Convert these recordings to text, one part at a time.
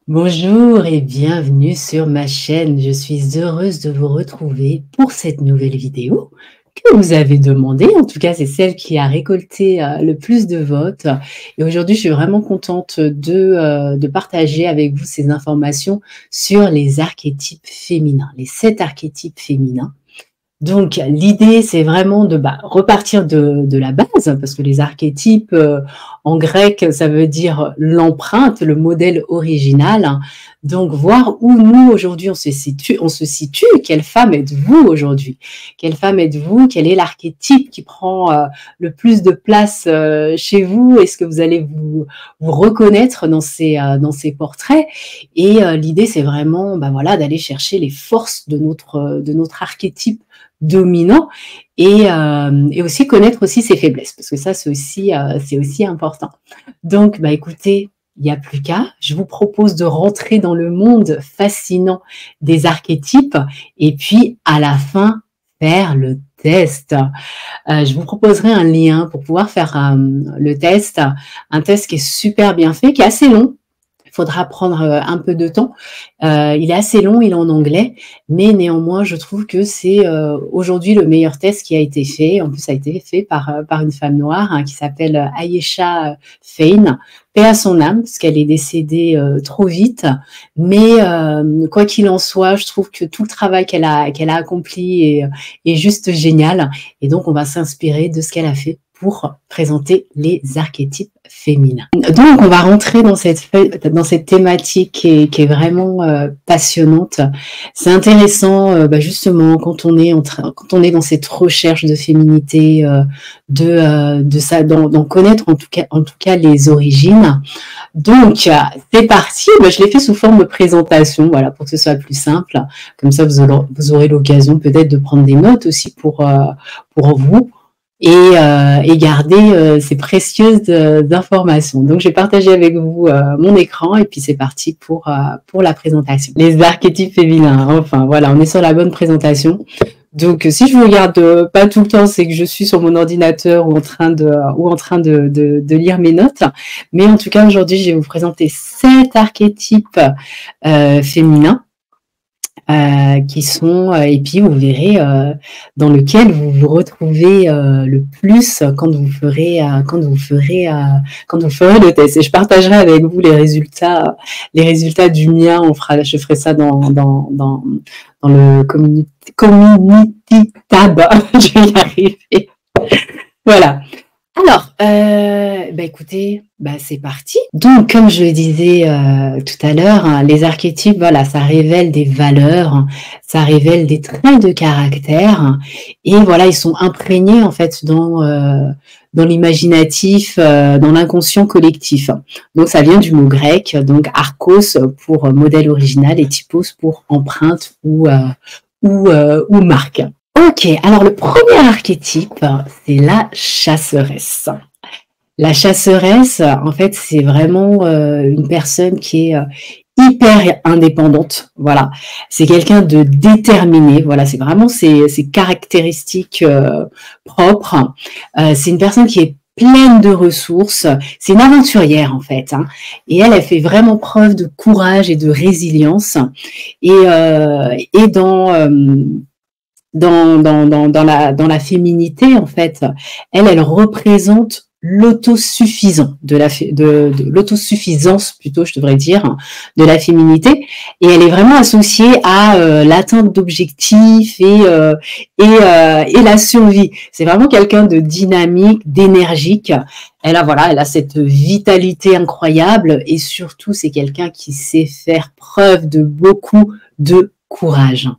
Bonjour et bienvenue sur ma chaîne. Je suis heureuse de vous retrouver pour cette nouvelle vidéo que vous avez demandée. En tout cas, c'est celle qui a récolté le plus de votes. Et aujourd'hui, je suis vraiment contente de partager avec vous ces informations sur les archétypes féminins, les 7 archétypes féminins. Donc, l'idée, c'est vraiment de repartir de la base, parce que les archétypes, en grec, ça veut dire l'empreinte, le modèle original. Donc, voir où nous, aujourd'hui, on se situe. Quelle femme êtes-vous aujourd'hui? Quelle femme êtes-vous? Quel est l'archétype qui prend le plus de place chez vous? Est-ce que vous allez vous reconnaître dans ces portraits? Et l'idée, c'est vraiment d'aller chercher les forces de notre archétype dominant et aussi connaître aussi ses faiblesses, parce que ça, c'est aussi important. Donc, écoutez, il n'y a plus qu'à. Je vous propose de rentrer dans le monde fascinant des archétypes et puis, à la fin, faire le test. Je vous proposerai un lien pour pouvoir faire le test, un test qui est super bien fait, qui est assez long. Il faudra prendre un peu de temps. Il est assez long, il est en anglais, mais néanmoins, je trouve que c'est aujourd'hui le meilleur test qui a été fait. En plus, ça a été fait par une femme noire qui s'appelle Ayesha Fain. Paix à son âme, parce qu'elle est décédée trop vite. Mais quoi qu'il en soit, je trouve que tout le travail qu'elle a accompli est juste génial. Et donc, on va s'inspirer de ce qu'elle a fait pour présenter les archétypes féminins. Donc, on va rentrer dans cette thématique qui est vraiment passionnante. C'est intéressant, justement, quand on est dans cette recherche de féminité, d'en connaître en tout cas les origines. Donc, c'est parti. Je l'ai fait sous forme de présentation, voilà, pour que ce soit plus simple. Comme ça, vous aurez l'occasion peut-être de prendre des notes aussi pour vous. Et garder ces précieuses informations. Donc, je vais partager avec vous mon écran et puis c'est parti pour la présentation. Les archétypes féminins, enfin voilà, on est sur la bonne présentation. Donc, si je vous regarde pas tout le temps, c'est que je suis sur mon ordinateur ou en train de lire mes notes. Mais en tout cas, aujourd'hui, je vais vous présenter 7 archétypes féminins. Qui sont et puis vous verrez dans lequel vous vous retrouvez le plus quand vous ferez le test. Et je partagerai avec vous les résultats du mien. Je ferai ça dans le community tab. Je vais y arriver. Voilà. Alors, écoutez, c'est parti. Donc, comme je le disais tout à l'heure, les archétypes, voilà, ça révèle des valeurs, ça révèle des traits de caractère, et voilà, ils sont imprégnés en fait dans l'imaginatif, dans l'inconscient collectif. Donc, ça vient du mot grec, donc archos pour modèle original et typos pour empreinte ou marque. Ok, alors le premier archétype, c'est la chasseresse. La chasseresse, en fait, c'est vraiment une personne qui est hyper indépendante. Voilà, c'est quelqu'un de déterminé. Voilà, c'est vraiment ses caractéristiques propres. C'est une personne qui est pleine de ressources. C'est une aventurière en fait, et elle fait vraiment preuve de courage et de résilience. Et dans la féminité, en fait, elle représente l'autosuffisance l'autosuffisance plutôt, je devrais dire, de la féminité, et elle est vraiment associée à l'atteinte d'objectifs et la survie. C'est vraiment quelqu'un de dynamique, d'énergique. Elle a cette vitalité incroyable, et surtout c'est quelqu'un qui sait faire preuve de beaucoup de courage.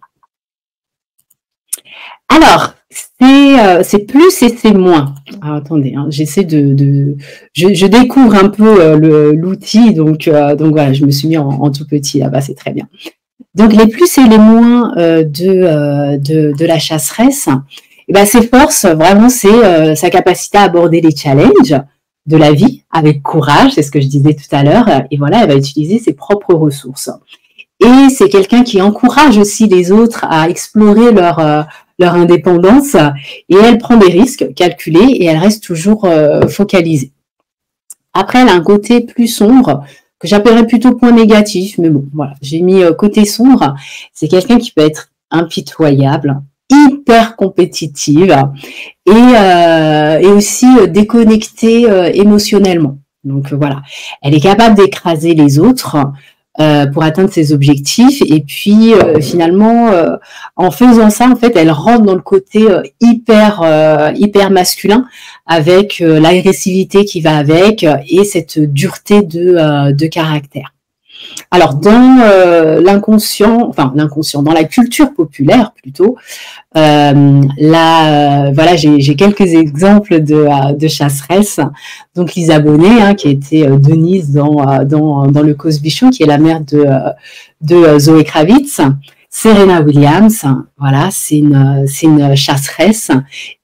Alors, c'est plus et c'est moins. Alors, attendez, j'essaie je découvre un peu l'outil, donc voilà, je me suis mis en tout petit là-bas, c'est très bien. Donc les plus et les moins de la chasseresse, ses forces, vraiment, c'est sa capacité à aborder les challenges de la vie avec courage, c'est ce que je disais tout à l'heure, et voilà, elle va utiliser ses propres ressources. Et c'est quelqu'un qui encourage aussi les autres à explorer leur indépendance, et elle prend des risques calculés et elle reste toujours focalisée. Après, elle a un côté plus sombre, que j'appellerais plutôt point négatif, mais bon, voilà, j'ai mis côté sombre. C'est quelqu'un qui peut être impitoyable, hyper compétitive et aussi déconnectée émotionnellement. Donc voilà, elle est capable d'écraser les autres pour atteindre ses objectifs. Et puis finalement, en faisant ça, en fait, elle rentre dans le côté hyper masculin avec l'agressivité qui va avec et cette dureté de caractère. Alors dans l'inconscient, dans la culture populaire plutôt, voilà, j'ai quelques exemples de chasseresses. Donc Lisa Bonet, hein, qui était Denise dans le Cosby Show, qui est la mère de Zoé Kravitz. Serena Williams, voilà, c'est une chasseresse,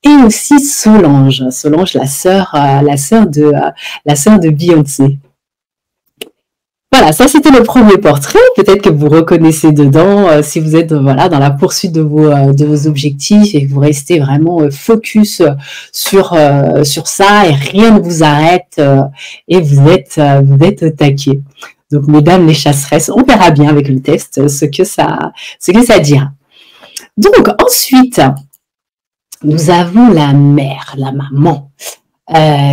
et aussi Solange, la sœur de Beyoncé. Voilà, ça c'était le premier portrait. Peut-être que vous reconnaissez dedans si vous êtes voilà dans la poursuite de vos objectifs et que vous restez vraiment focus sur ça et rien ne vous arrête et vous êtes au taquet. Donc mesdames les chasseresses, on verra bien avec le test ce que ça dira. Donc ensuite, nous avons la mère, la maman.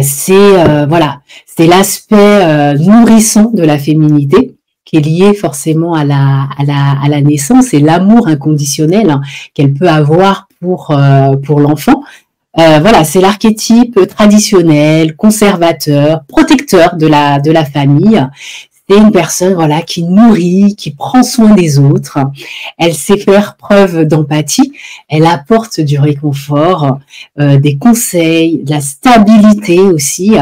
C'est l'aspect nourrissant de la féminité qui est lié forcément à la naissance et l'amour inconditionnel hein, qu'elle peut avoir pour l'enfant. Voilà, c'est l'archétype traditionnel, conservateur, protecteur de la famille. C'est une personne voilà qui nourrit, qui prend soin des autres. Elle sait faire preuve d'empathie. Elle apporte du réconfort, des conseils, de la stabilité aussi,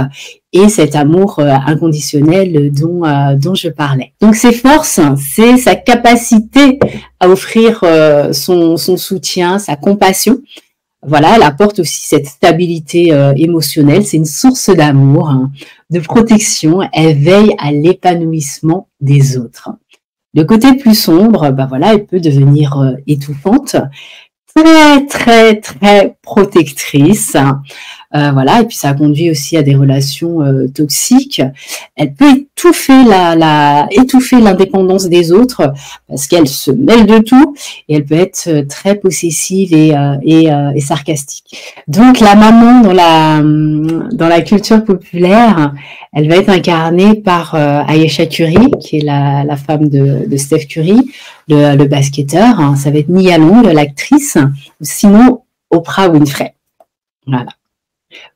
et cet amour inconditionnel dont je parlais. Donc ses forces, c'est sa capacité à offrir son soutien, sa compassion. Voilà, elle apporte aussi cette stabilité émotionnelle. C'est une source d'amour, hein, de protection. Elle veille à l'épanouissement des autres. Le côté plus sombre, ben voilà, elle peut devenir étouffante, très protectrice. Voilà, et puis ça conduit aussi à des relations toxiques. Elle peut étouffer l'indépendance des autres parce qu'elle se mêle de tout et elle peut être très possessive et sarcastique. Donc la maman dans la culture populaire, elle va être incarnée par Ayesha Curry, qui est la femme de Steph Curry, le basketteur. Hein. Ça va être Nia Long, l'actrice, ou sinon Oprah Winfrey.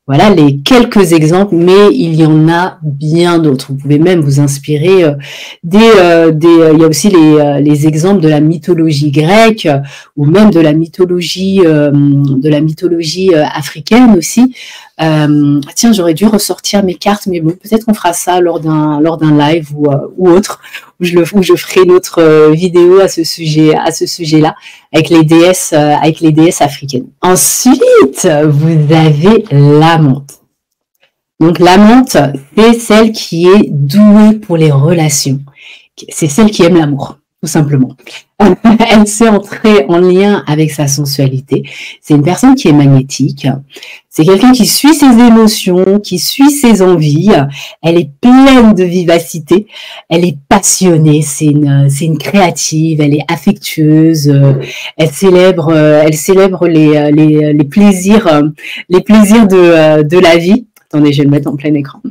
Voilà les quelques exemples, mais il y en a bien d'autres. Vous pouvez même vous inspirer il y a aussi les exemples de la mythologie grecque ou même de la mythologie africaine aussi. Tiens, j'aurais dû ressortir mes cartes, mais bon, peut-être on fera ça lors d'un live ou autre, où je ferai une autre vidéo à ce sujet-là, avec les déesses africaines. Ensuite, vous avez l'amante. Donc l'amante, c'est celle qui est douée pour les relations. C'est celle qui aime l'amour, tout simplement. Elle sait entrer en lien avec sa sensualité. C'est une personne qui est magnétique. C'est quelqu'un qui suit ses émotions, qui suit ses envies. Elle est pleine de vivacité. Elle est passionnée. C'est une créative. Elle est affectueuse. Elle célèbre les plaisirs de la vie. Attendez, je vais le mettre en plein écran.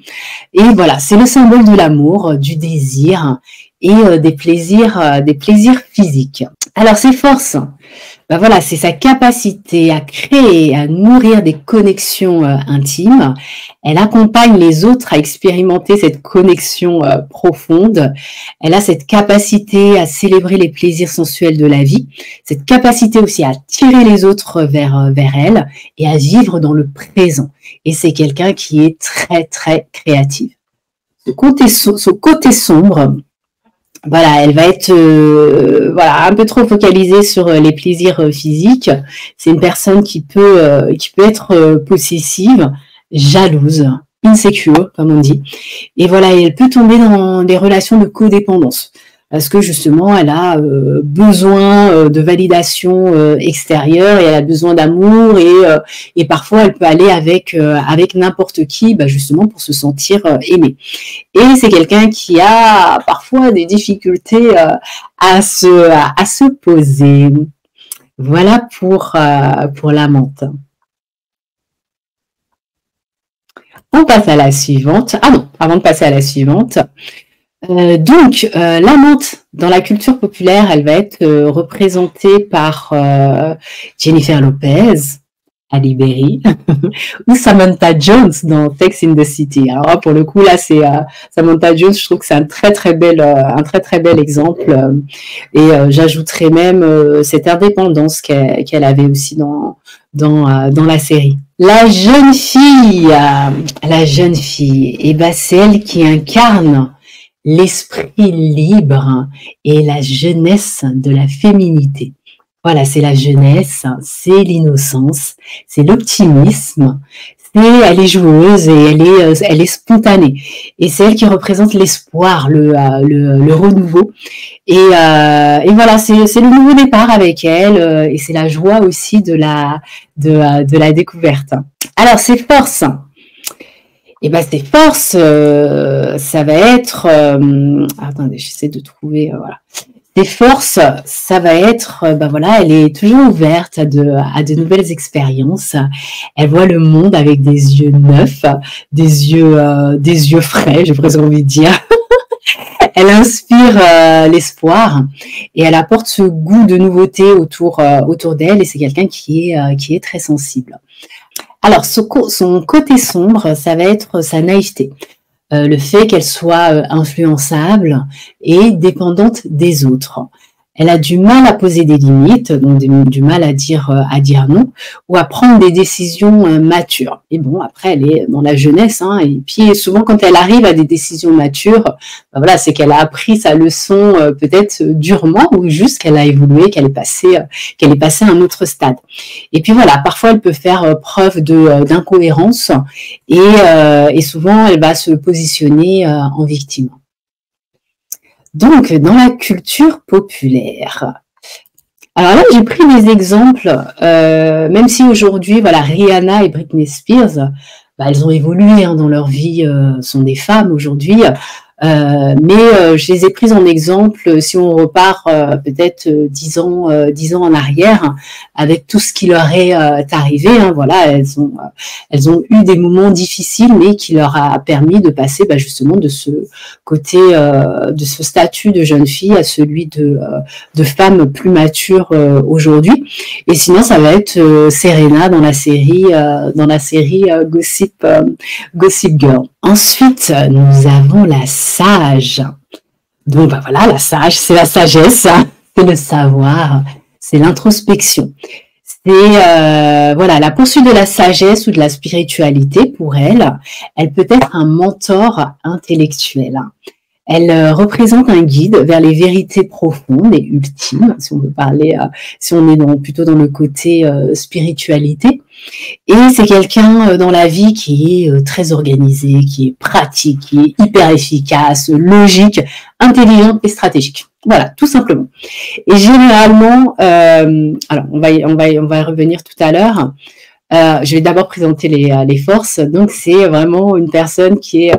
Et voilà, c'est le symbole de l'amour, du désir et des plaisirs physiques. Alors ses forces, ben voilà, c'est sa capacité à créer, à nourrir des connexions intimes. Elle accompagne les autres à expérimenter cette connexion profonde. Elle a cette capacité à célébrer les plaisirs sensuels de la vie, cette capacité aussi à attirer les autres vers elle et à vivre dans le présent. Et c'est quelqu'un qui est très créatif. Ce côté sombre, voilà, elle va être un peu trop focalisée sur les plaisirs physiques. C'est une personne qui peut être possessive, jalouse, insécure, comme on dit. Et voilà, elle peut tomber dans des relations de codépendance. parce que justement elle a besoin de validation extérieure et elle a besoin d'amour et parfois elle peut aller avec n'importe qui, justement pour se sentir aimée. Et c'est quelqu'un qui a parfois des difficultés à se poser. Voilà pour la menthe. On passe à la suivante. Ah non, avant de passer à la suivante. Donc, la menthe, dans la culture populaire, elle va être représentée par Jennifer Lopez, Halle Berry, ou Samantha Jones dans Sex and the City. Alors là, pour le coup, là, c'est Samantha Jones. Je trouve que c'est un très très bel exemple. Et j'ajouterais même cette indépendance qu'elle avait aussi dans la série. La jeune fille, et c'est elle qui incarne l'esprit libre et la jeunesse de la féminité. Voilà, c'est la jeunesse, c'est l'innocence, c'est l'optimisme, elle est joueuse et elle est spontanée. Et c'est elle qui représente l'espoir, le renouveau. Et voilà, c'est le nouveau départ avec elle et c'est la joie aussi de la découverte. Alors, ses forces. Ses forces, ça va être... attendez, j'essaie de trouver... voilà. Ses forces, ça va être, elle est toujours ouverte à de nouvelles expériences. Elle voit le monde avec des yeux neufs, des yeux frais, j'ai presque envie de dire. Elle inspire l'espoir et elle apporte ce goût de nouveauté autour d'elle et c'est quelqu'un qui est très sensible. Alors, son côté sombre, ça va être sa naïveté. Le fait qu'elle soit influençable et dépendante des autres. Elle a du mal à poser des limites, donc du mal à dire non, ou à prendre des décisions matures. Et bon, après, elle est dans la jeunesse, et puis souvent quand elle arrive à des décisions matures, c'est qu'elle a appris sa leçon peut-être durement, ou juste qu'elle a évolué, qu'elle est passée à un autre stade. Et puis voilà, parfois elle peut faire preuve d'incohérence, et souvent elle va se positionner en victime. Donc, dans la culture populaire. Alors là, j'ai pris des exemples, même si aujourd'hui, Rihanna et Britney Spears, elles ont évolué dans leur vie, sont des femmes aujourd'hui. Mais je les ai prises en exemple si on repart peut-être 10 ans en arrière avec tout ce qui leur est arrivé. Elles ont eu des moments difficiles, mais qui leur a permis de passer justement de ce côté, de ce statut de jeune fille à celui de femme plus mature aujourd'hui. Et sinon, ça va être Serena dans la série Gossip Girl. Ensuite, nous avons la sage. Donc, la sage, c'est la sagesse, c'est le savoir, c'est l'introspection. C'est la poursuite de la sagesse ou de la spiritualité pour elle. Elle peut être un mentor intellectuel. Elle représente un guide vers les vérités profondes et ultimes, si on veut parler, si on est plutôt dans le côté spiritualité. Et c'est quelqu'un dans la vie qui est très organisé, qui est pratique, qui est hyper efficace, logique, intelligent et stratégique. Voilà, tout simplement. Et généralement, alors on va y revenir tout à l'heure. Je vais d'abord présenter les forces. Donc, c'est vraiment une personne qui est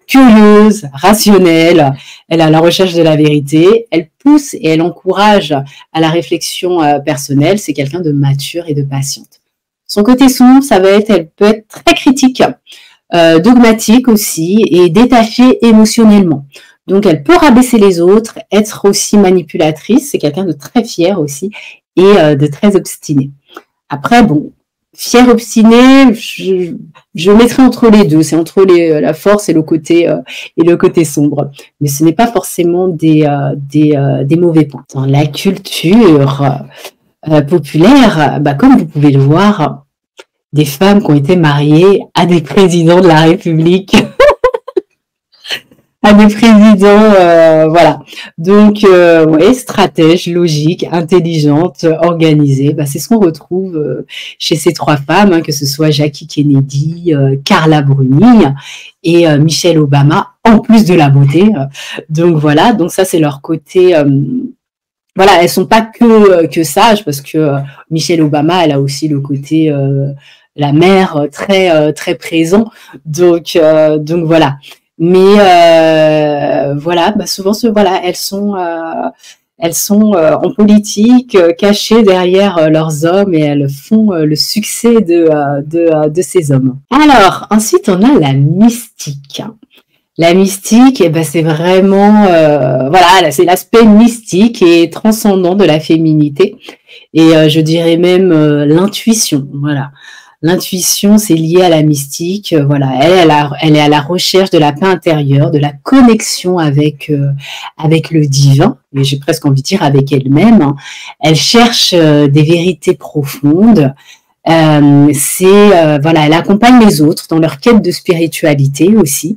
curieuse, rationnelle. Elle est à la recherche de la vérité. Elle pousse et elle encourage à la réflexion personnelle. C'est quelqu'un de mature et de patiente. Son côté sombre, elle peut être très critique, dogmatique aussi et détachée émotionnellement. Donc, elle peut rabaisser les autres, être aussi manipulatrice. C'est quelqu'un de très fier aussi et de très obstiné. Après, fier, obstiné, je mettrai entre les deux. C'est entre la force et le côté sombre. Mais ce n'est pas forcément des mauvais points. Dans la culture populaire, comme vous pouvez le voir, des femmes qui ont été mariées à des présidents de la République. à des présidents, voilà. Donc, ouais, stratège, logique, intelligente, organisée. Bah, c'est ce qu'on retrouve chez ces trois femmes, hein, que ce soit Jackie Kennedy, Carla Bruni et Michelle Obama, en plus de la beauté. Donc voilà, donc ça c'est leur côté. Voilà, elles sont pas que sages parce que Michelle Obama, elle a aussi le côté la mère très présent. Donc voilà. Mais voilà, bah souvent voilà, elles sont en politique, cachées derrière leurs hommes et elles font le succès de ces hommes. Alors ensuite on a la mystique. La mystique, eh ben, c'est vraiment, voilà, c'est l'aspect mystique et transcendant de la féminité. Et je dirais même l'intuition. Voilà, l'intuition, c'est lié à la mystique. Voilà, elle est à la recherche de la paix intérieure, de la connexion avec le divin. Et j'ai presque envie de dire avec elle-même, hein. Elle cherche des vérités profondes. Voilà, elle accompagne les autres dans leur quête de spiritualité aussi.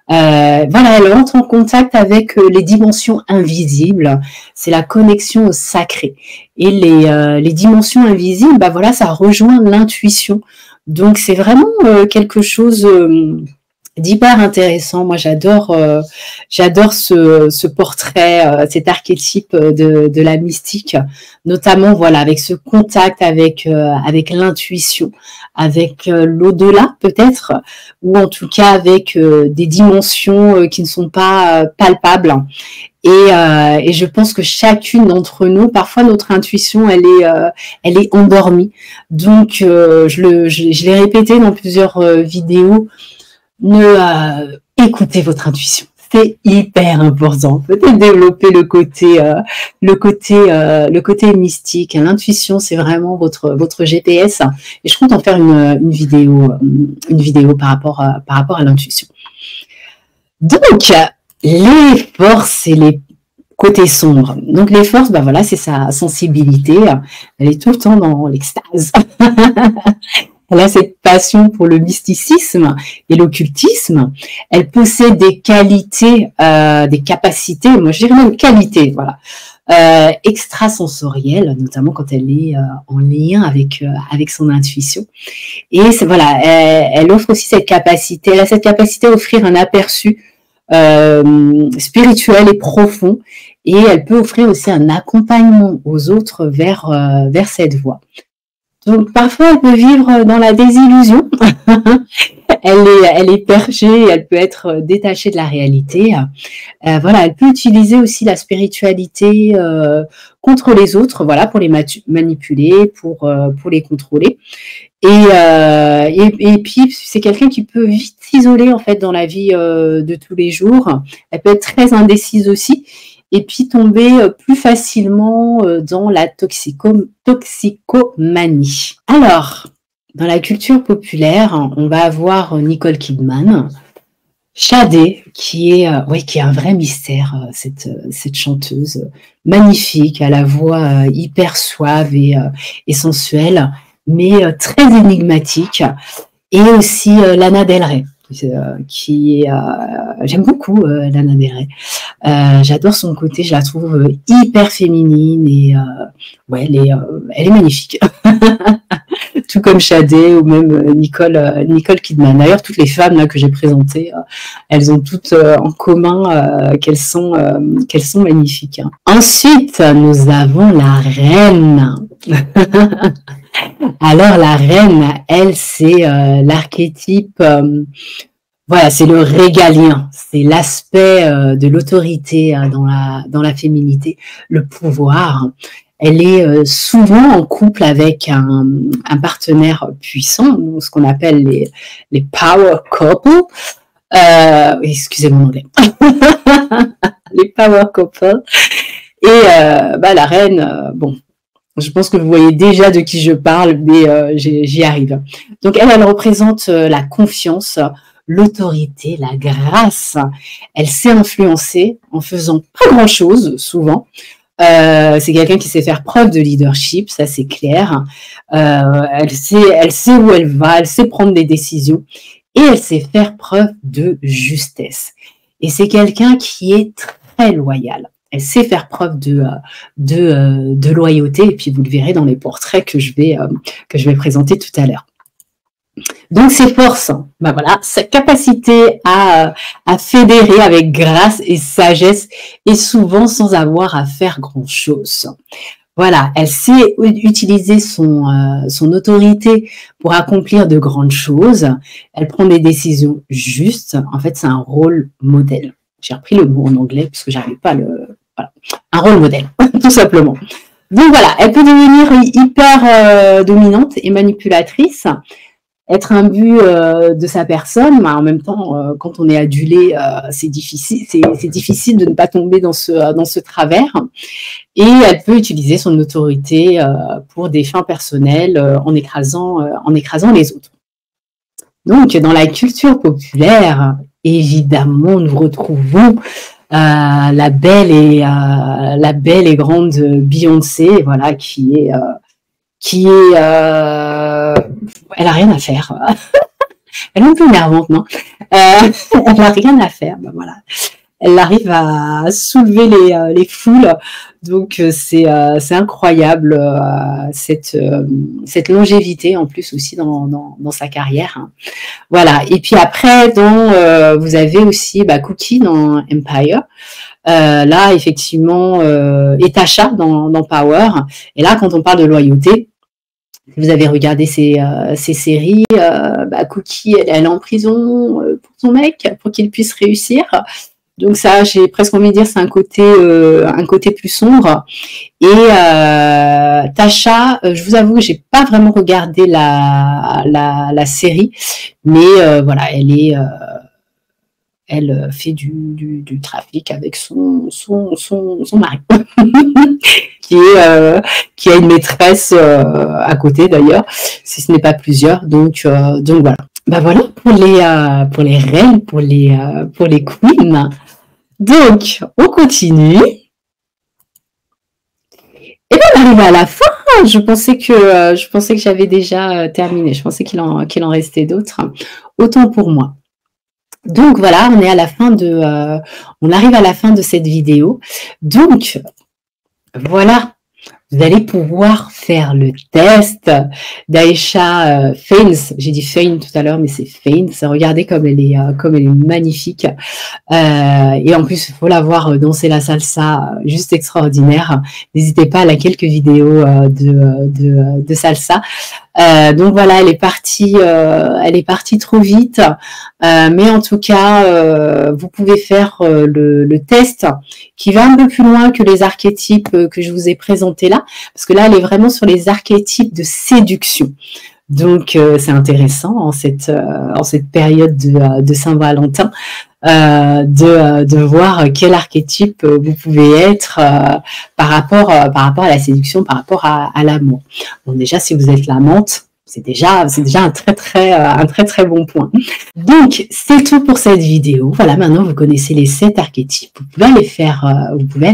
Voilà, elle entre en contact avec les dimensions invisibles. C'est la connexion au sacré. Et les dimensions invisibles, bah voilà, ça rejoint l'intuition. Donc c'est vraiment quelque chose d'hyper intéressant. Moi, j'adore ce portrait, cet archétype de la mystique, notamment voilà avec ce contact avec l'intuition, avec l'au-delà peut-être, ou en tout cas avec des dimensions qui ne sont pas palpables. Et je pense que chacune d'entre nous, parfois notre intuition, elle est endormie. Donc je l'ai répété dans plusieurs vidéos. Écoutez votre intuition, c'est hyper important. Peut-être développer le côté mystique. L'intuition, c'est vraiment votre GPS. Et je compte en faire une vidéo par rapport à l'intuition. Donc, les forces et les côtés sombres. Donc les forces, bah voilà, c'est sa sensibilité. Elle est tout le temps dans l'extase. Elle a cette passion pour le mysticisme et l'occultisme. Elle possède des qualités, des capacités, moi je dirais même qualités, voilà, extrasensorielles, notamment quand elle est en lien avec son intuition. Et voilà, elle offre aussi cette capacité, elle a cette capacité à offrir un aperçu spirituel et profond, et elle peut offrir aussi un accompagnement aux autres vers cette voie. Donc parfois elle peut vivre dans la désillusion, elle est perchée, elle peut être détachée de la réalité. Voilà, elle peut utiliser aussi la spiritualité contre les autres, voilà, pour les manipuler, pour les contrôler. Et puis c'est quelqu'un qui peut vite s'isoler en fait dans la vie de tous les jours. Elle peut être très indécise aussi. Et puis tomber plus facilement dans la toxicomanie. Alors, dans la culture populaire, on va avoir Nicole Kidman, Sade, qui est un vrai mystère, cette chanteuse magnifique, à la voix hyper suave et sensuelle, mais très énigmatique. Et aussi Lana Del Rey. J'aime beaucoup Lana Del Rey. J'adore son côté, je la trouve hyper féminine et ouais, elle est magnifique. Tout comme Sade ou même Nicole Kidman. D'ailleurs, toutes les femmes là que j'ai présentées, elles ont toutes en commun qu'elles sont magnifiques. Ensuite, nous avons la reine. Alors la reine, elle, c'est l'archétype, voilà, c'est le régalien, c'est l'aspect de l'autorité dans la féminité, le pouvoir. Elle est souvent en couple avec un partenaire puissant, ce qu'on appelle les power couple. Excusez mon anglais. Les power couple. Et la reine, bon. Je pense que vous voyez déjà de qui je parle, mais j'y arrive. Donc elle représente la confiance, l'autorité, la grâce. Elle sait influencer en faisant pas grand-chose, souvent. C'est quelqu'un qui sait faire preuve de leadership, ça c'est clair. Elle sait où elle va, elle sait prendre des décisions et elle sait faire preuve de justesse. Et c'est quelqu'un qui est très loyal. Elle sait faire preuve de loyauté, et puis vous le verrez dans les portraits que je vais présenter tout à l'heure. Donc ses forces, ben voilà, sa capacité à fédérer avec grâce et sagesse, et souvent sans avoir à faire grand-chose. Voilà, elle sait utiliser son autorité pour accomplir de grandes choses. Elle prend des décisions justes. En fait, c'est un rôle modèle. J'ai repris le mot en anglais parce que j'arrive pas à le... Voilà. Un rôle modèle, tout simplement. Donc voilà, elle peut devenir hyper dominante et manipulatrice, être un but de sa personne, mais en même temps, quand on est adulé, c'est difficile de ne pas tomber dans ce travers. Et elle peut utiliser son autorité pour des fins personnelles en écrasant les autres. Donc, dans la culture populaire, évidemment, nous retrouvons la belle et grande Beyoncé, voilà, elle a rien à faire. Elle est un peu énervante, non? Elle a rien à faire, ben voilà. Elle arrive à soulever les foules, donc c'est incroyable cette longévité en plus aussi dans sa carrière. Voilà. Et puis après, vous avez aussi Cookie dans Empire. Là, effectivement, et Tasha dans Power. Et là, quand on parle de loyauté, vous avez regardé ces séries, Cookie, elle est en prison pour son mec, pour qu'il puisse réussir. Donc ça, j'ai presque envie de dire, c'est un côté plus sombre. Et Tasha, je vous avoue, j'ai pas vraiment regardé la série, mais voilà, elle fait du trafic avec son mari, qui a une maîtresse à côté d'ailleurs, si ce n'est pas plusieurs. Donc voilà. Ben voilà pour les reines, pour les queens. Donc on continue. Et bien on arrive à la fin. Je pensais que j'avais déjà terminé. Je pensais qu'il en restait d'autres. Autant pour moi. Donc voilà, on arrive à la fin de cette vidéo. Donc voilà, vous allez pouvoir faire le test d'Aisha Faines. J'ai dit Fain tout à l'heure, mais c'est Faines. Regardez comme elle est magnifique. Et en plus, il faut la voir danser la salsa, juste extraordinaire. N'hésitez pas à liker quelques vidéos de salsa. Donc voilà, elle est partie trop vite, mais en tout cas, vous pouvez faire le test qui va un peu plus loin que les archétypes que je vous ai présentés là, parce que là, elle est vraiment sur les archétypes de séduction. Donc c'est intéressant en cette période de Saint-Valentin de voir quel archétype vous pouvez être par rapport à la séduction, par rapport à l'amour. Bon, déjà, si vous êtes l'amante, c'est déjà un très très bon point. Donc c'est tout pour cette vidéo. Voilà, maintenant vous connaissez les 7 archétypes. Vous pouvez aller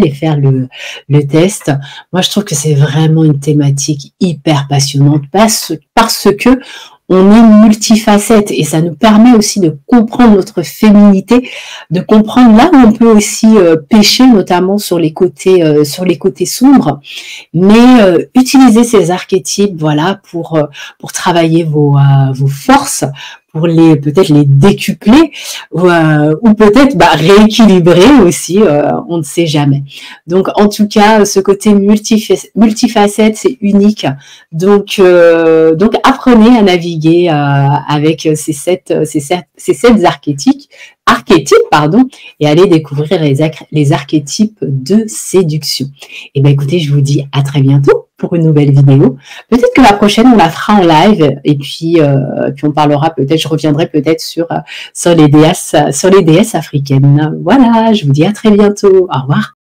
faire le test. Moi je trouve que c'est vraiment une thématique hyper passionnante parce que on est multifacette et ça nous permet aussi de comprendre notre féminité, de comprendre là où on peut aussi pêcher, notamment sur les côtés sombres, mais utiliser ces archétypes, voilà, pour travailler vos forces, pour peut-être les décupler ou peut-être rééquilibrer aussi, on ne sait jamais. Donc en tout cas, ce côté multifacette, c'est unique. Donc apprenez à naviguer avec ces sept archétypes, et allez découvrir les archétypes de séduction. Et bien écoutez, je vous dis à très bientôt pour une nouvelle vidéo. Peut-être que la prochaine, on la fera en live, et puis on parlera je reviendrai peut-être sur les déesses africaines. Voilà, je vous dis à très bientôt. Au revoir.